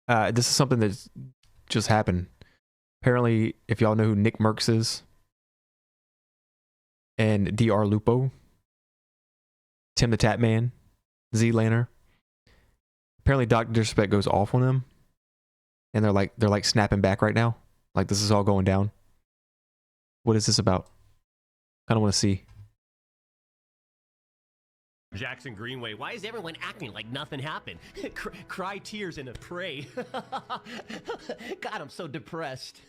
This is something that just happened. Apparently, if y'all know who Nick Merckx is, and Dr. Lupo, Tim the Tap Man, Z-Laner, apparently Dr. Disrespect goes off on them, and they're like snapping back right now. Like, this is all going down. What is this about? I don't want to see. Jackson Greenway, why is everyone acting like nothing happened? Cry tears and a pray. God, I'm so depressed.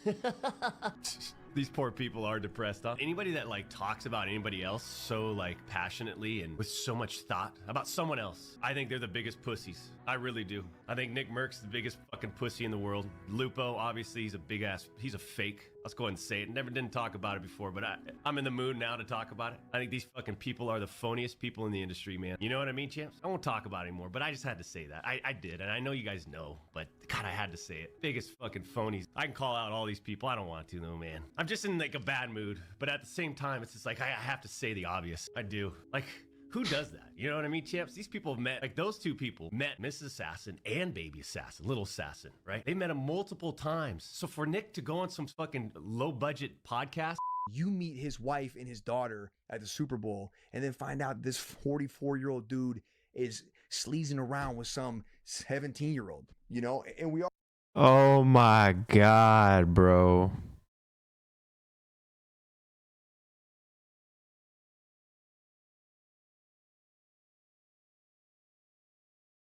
These poor people are depressed, huh? Anybody that like talks about anybody else so like passionately and with so much thought about someone else, I think they're the biggest pussies. I really do. I think Nick Merckx is the biggest fucking pussy in the world. Lupo, obviously, he's a big ass, he's a fake. Let's go ahead and say it. Didn't talk about it before, but I'm in the mood now to talk about it. I think these fucking people are the phoniest people in the industry, man. You know what I mean, champs? I won't talk about it anymore, but I just had to say that. I did, and I know you guys know, but God, I had to say it. Biggest fucking phonies. I can call out all these people. I don't want to, though, man. I'm just in like a bad mood, but at the same time, it's just like I have to say the obvious. I do. Like, who does that? You know what I mean, champs? These people have met, like those two people met Mrs. Assassin and Baby Assassin, Little Assassin, right? They met him multiple times. So for Nick to go on some fucking low budget podcast. You meet his wife and his daughter at the Super Bowl and then find out this 44-year-old dude is sleazing around with some 17-year-old, you know? And we all. Oh my God, bro.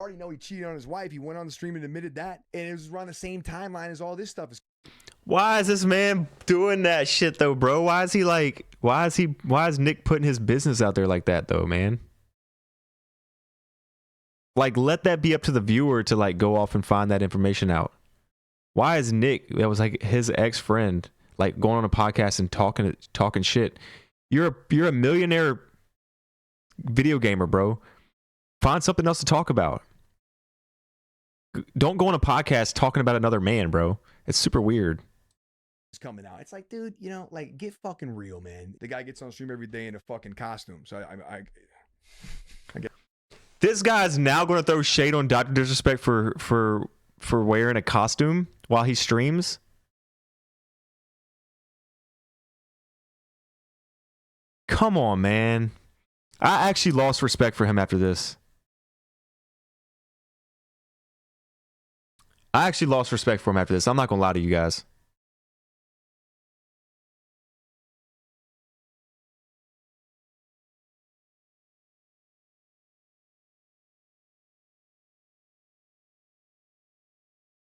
Already know he cheated on his wife. He went on the stream and admitted that, and it was around the same timeline as all this stuff is. Why is this man doing that shit though, bro? Why is Nick putting his business out there like that though, man? Like, let that be up to the viewer to like go off and find that information out. Why is Nick, that was like his ex-friend, like going on a podcast and talking shit? You're a millionaire video gamer, bro. Find something else to talk about. Don't go on a podcast talking about another man, bro. It's super weird. It's coming out. It's like, dude, you know, like, get fucking real, man. The guy gets on stream every day in a fucking costume. So I get. This guy's now going to throw shade on Dr. Disrespect for wearing a costume while he streams. Come on, man. I actually lost respect for him after this. I'm not going to lie to you guys.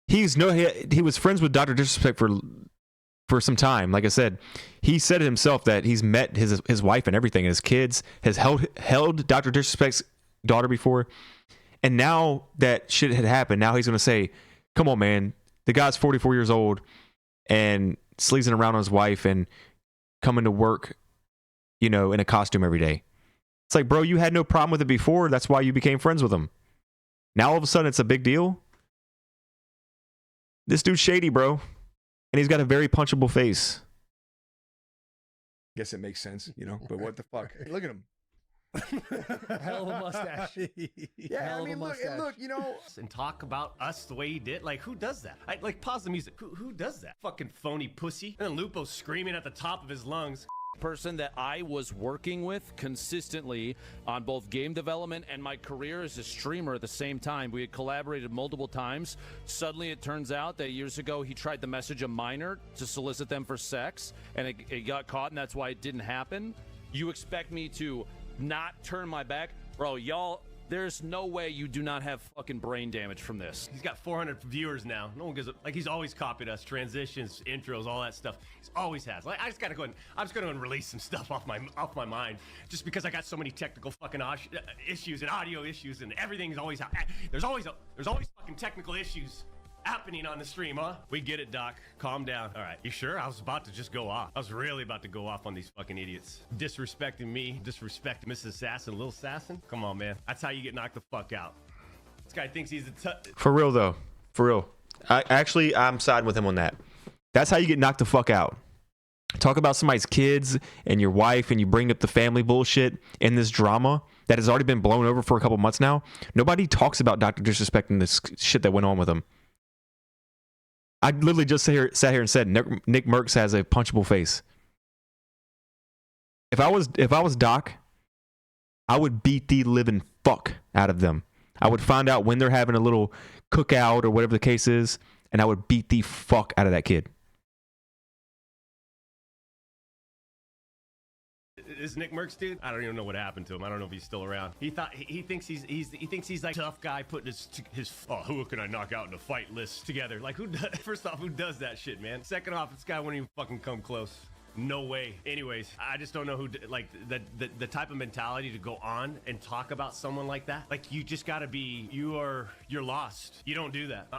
He was friends with Dr. Disrespect for some time. Like I said, he said it himself that he's met his wife and everything, and his kids, has held Dr. Disrespect's daughter before. And now that shit had happened, now he's going to say, come on, man, the guy's 44 years old and sleazing around on his wife and coming to work, you know, in a costume every day. It's like, bro, you had no problem with it before. That's why you became friends with him. Now all of a sudden it's a big deal. This dude's shady, bro. And he's got a very punchable face. Guess it makes sense, you know, but what the fuck? Hey, look at him. Hell of a mustache. Yeah, I mean, look, you know. And talk about us the way he did. Like, who does that? Like, pause the music. Who does that? Fucking phony pussy. And then Lupo screaming at the top of his lungs. Person that I was working with consistently on both game development and my career as a streamer at the same time. We had collaborated multiple times. Suddenly it turns out that years ago he tried to message a minor to solicit them for sex, and it got caught, and that's why it didn't happen. You expect me to not turn my back? Bro, y'all, there's no way you do not have fucking brain damage from this. He's got 400 viewers now. No one gives a, like, he's always copied us. Transitions, intros, all that stuff. He's always has. Like, I'm just gonna go and release some stuff off my mind, just because I got so many technical fucking issues and audio issues, and everything's always there's always fucking technical issues happening on the stream, huh? We get it, Doc. Calm down. All right. You sure? I was about to just go off. I was really about to go off on these fucking idiots. Disrespecting me, disrespecting Mrs. Assassin, Little Assassin. Come on, man. That's how you get knocked the fuck out. This guy thinks he's For real, though. For real. I'm siding with him on that. That's how you get knocked the fuck out. Talk about somebody's kids and your wife, and you bring up the family bullshit in this drama that has already been blown over for a couple months now. Nobody talks about Dr. Disrespect and this shit that went on with him. I literally just sat here and said Nick Merckx has a punchable face. If I was Doc, I would beat the living fuck out of them. I would find out when they're having a little cookout or whatever the case is, and I would beat the fuck out of that kid. This Nick Merckx dude, I don't even know what happened to him. I don't know if he's still around. He thinks he's like tough guy putting his who can I knock out in a fight list together. Like, who does, first off, who does that shit, man? Second off, this guy wouldn't even fucking come close. No way. Anyways, I just don't know who, like, the type of mentality to go on and talk about someone like that. Like, you just gotta be, you're lost. You don't do that.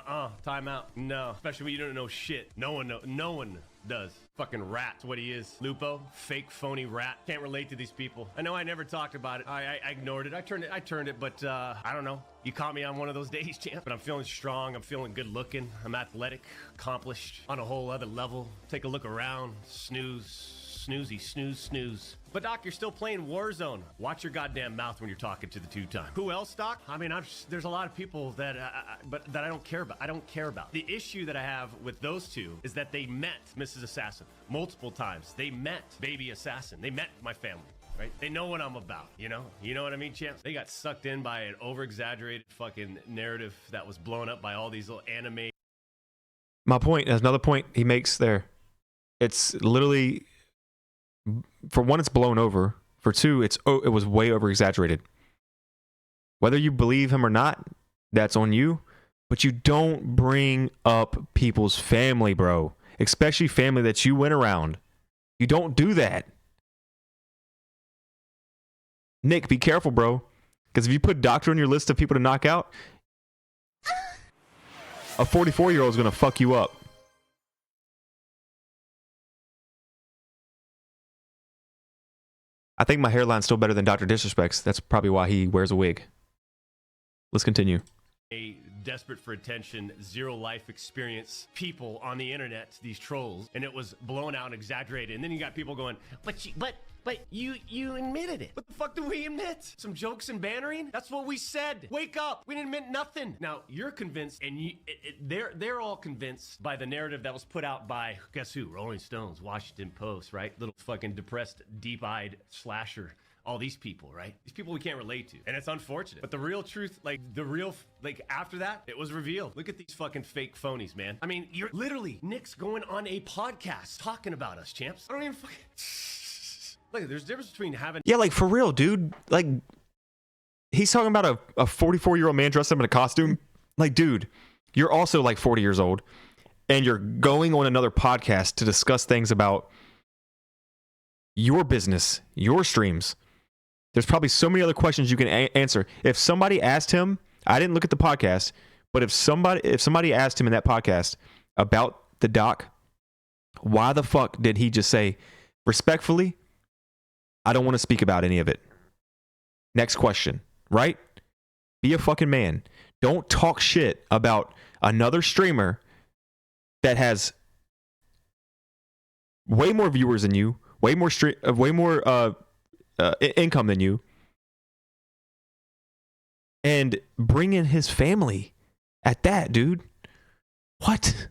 Time out. No, especially when you don't know shit. No one does. Fucking rat's what he is. Lupo, fake phony rat. Can't relate to these people. I know I never talked about it. I ignored it. I turned it, but I don't know. You caught me on one of those days, champ. But I'm feeling strong. I'm feeling good looking. I'm athletic, accomplished, on a whole other level. Take a look around. Snooze. But Doc, you're still playing Warzone. Watch your goddamn mouth when you're talking to the two-time. Who else, Doc? I mean, there's a lot of people that I don't care about. I don't care about. The issue that I have with those two is that they met Mrs. Assassin multiple times. They met Baby Assassin. They met my family. Right? They know what I'm about, you know? You know what I mean, champs? They got sucked in by an over-exaggerated fucking narrative that was blown up by all these little anime. My point, there's another point he makes there. It's literally, for one, it's blown over. For two, it was way over-exaggerated. Whether you believe him or not, that's on you. But you don't bring up people's family, bro. Especially family that you went around. You don't do that. Nick, be careful, bro. Because if you put Doctor on your list of people to knock out, a 44-year-old is going to fuck you up. I think my hairline's still better than Dr. Disrespect's. That's probably why he wears a wig. Let's continue. Desperate for attention, zero life experience people on the internet, these trolls, and it was blown out and exaggerated. And then you got people going, but you admitted it. What the fuck do we admit? Some jokes and bannering? That's what we said. Wake up. We didn't admit nothing. Now you're convinced, and they're all convinced by the narrative that was put out by, guess who? Rolling Stones, Washington Post, right? Little fucking depressed, deep-eyed slasher. All these people, right? These people we can't relate to. And it's unfortunate. But the real truth, after that, it was revealed. Look at these fucking fake phonies, man. I mean, you're literally, Nick's going on a podcast talking about us, champs. I don't even fucking... Look, there's a difference between having... Yeah, like, for real, dude. Like, he's talking about a 44-year-old man dressed up in a costume. Like, dude, you're also, like, 40 years old. And you're going on another podcast to discuss things about your business, your streams. There's probably so many other questions you can answer. If somebody asked him, I didn't look at the podcast, but if somebody asked him in that podcast about the doc, why the fuck did he just say, respectfully, I don't want to speak about any of it? Next question, right? Be a fucking man. Don't talk shit about another streamer that has way more viewers than you, way more income than you, and bring in his family at that, dude. What?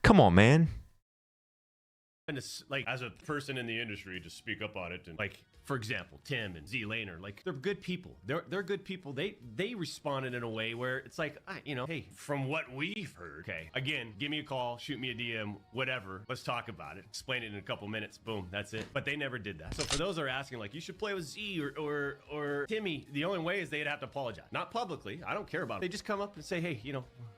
Come on, man. And like, as a person in the industry, to speak up on it, and like, for example, Tim and Z Laner, like, they're good people. They're good people. They responded in a way where it's like, hey, from what we've heard, okay, again, give me a call, shoot me a DM, whatever. Let's talk about it. Explain it in a couple minutes. Boom, that's it. But they never did that. So for those that are asking, like, you should play with Z or Timmy, the only way is they'd have to apologize. Not publicly. I don't care about it. They just come up and say, hey,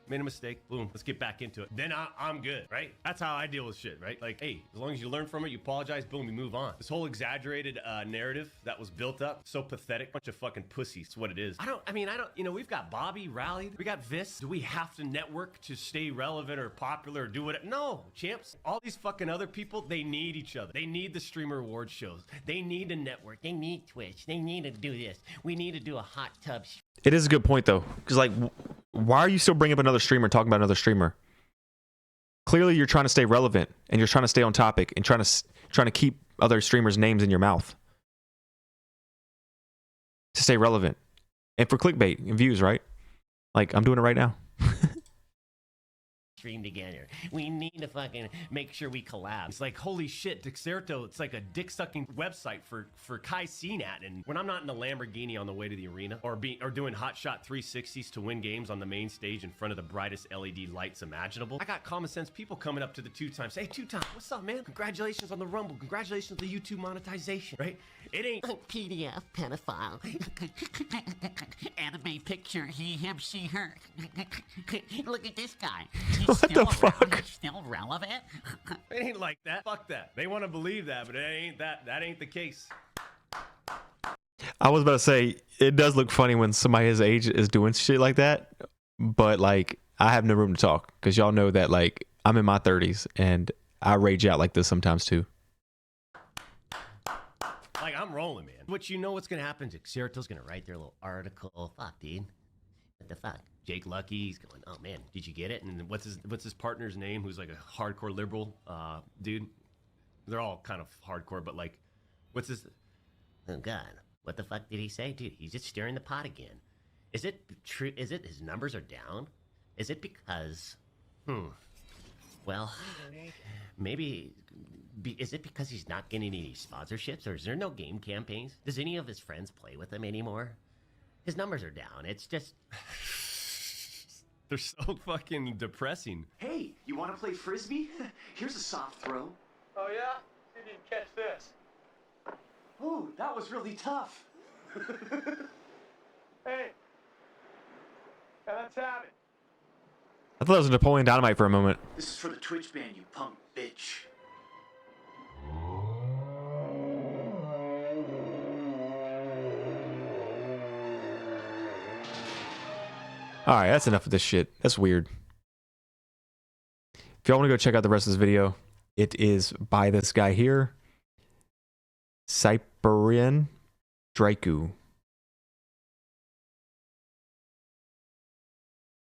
made a mistake. Boom, let's get back into it. Then I'm good, right? That's how I deal with shit, right? Like, hey, as long as you learn from it, you apologize, boom, you move on. This whole exaggerated narrative that was built up, so pathetic. Bunch of fucking pussies, that's what it is. We've got Bobby rallied. We got Vis. Do we have to network to stay relevant or popular or do what? No, champs. All these fucking other people, they need each other. They need the streamer award shows. They need a network. They need Twitch. They need to do this. We need to do a hot tub. It is a good point, though, because, like, why are you still bringing up another streamer and talking about another streamer? Clearly, you're trying to stay relevant and you're trying to stay on topic and trying to keep other streamers' names in your mouth to stay relevant and for clickbait and views, right? Like, I'm doing it right now. stream together. We need to fucking make sure we collab. It's like, holy shit, Dexerto, it's like a dick-sucking website for Kai Cenat. And when I'm not in a Lamborghini on the way to the arena or doing hot shot 360s to win games on the main stage in front of the brightest LED lights imaginable, I got common sense people coming up to the two-time, say, hey, two-time, what's up, man? Congratulations on the Rumble. Congratulations on the YouTube monetization, right? It ain't PDF pedophile. Anime picture, he, him, she, her. Look at this guy. He's What still the fuck? around. He's still relevant. It ain't like that. Fuck that. They want to believe that, but it ain't that. That ain't the case. I was about to say, it does look funny when somebody his age is doing shit like that, but like, I have no room to talk because y'all know that like I'm in my 30s and I rage out like this sometimes too. Like, I'm rolling, man. But you know what's gonna happen? Xerato's gonna write their little article. Fuck, dude. What the fuck? Jake Lucky, he's going, oh man, did you get it? And then what's his partner's name? Who's like a hardcore liberal dude? They're all kind of hardcore, but like, what's his? Oh God, what the fuck did he say, dude? He's just stirring the pot again. Is it true? Is it his numbers are down? Is it because? Well, maybe. Is it because he's not getting any sponsorships, or is there no game campaigns? Does any of his friends play with him anymore? His numbers are down. It's just. They're so fucking depressing. Hey, you want to play frisbee? Here's a soft throw. Oh yeah? See if you can catch this. Ooh, that was really tough. Hey. Yeah, let's have it. I thought it was Napoleon Dynamite for a moment. This is for the Twitch ban, you punk bitch. All right, that's enough of this shit. That's weird. If y'all want to go check out the rest of this video, it is by this guy here, Cyprian Draku.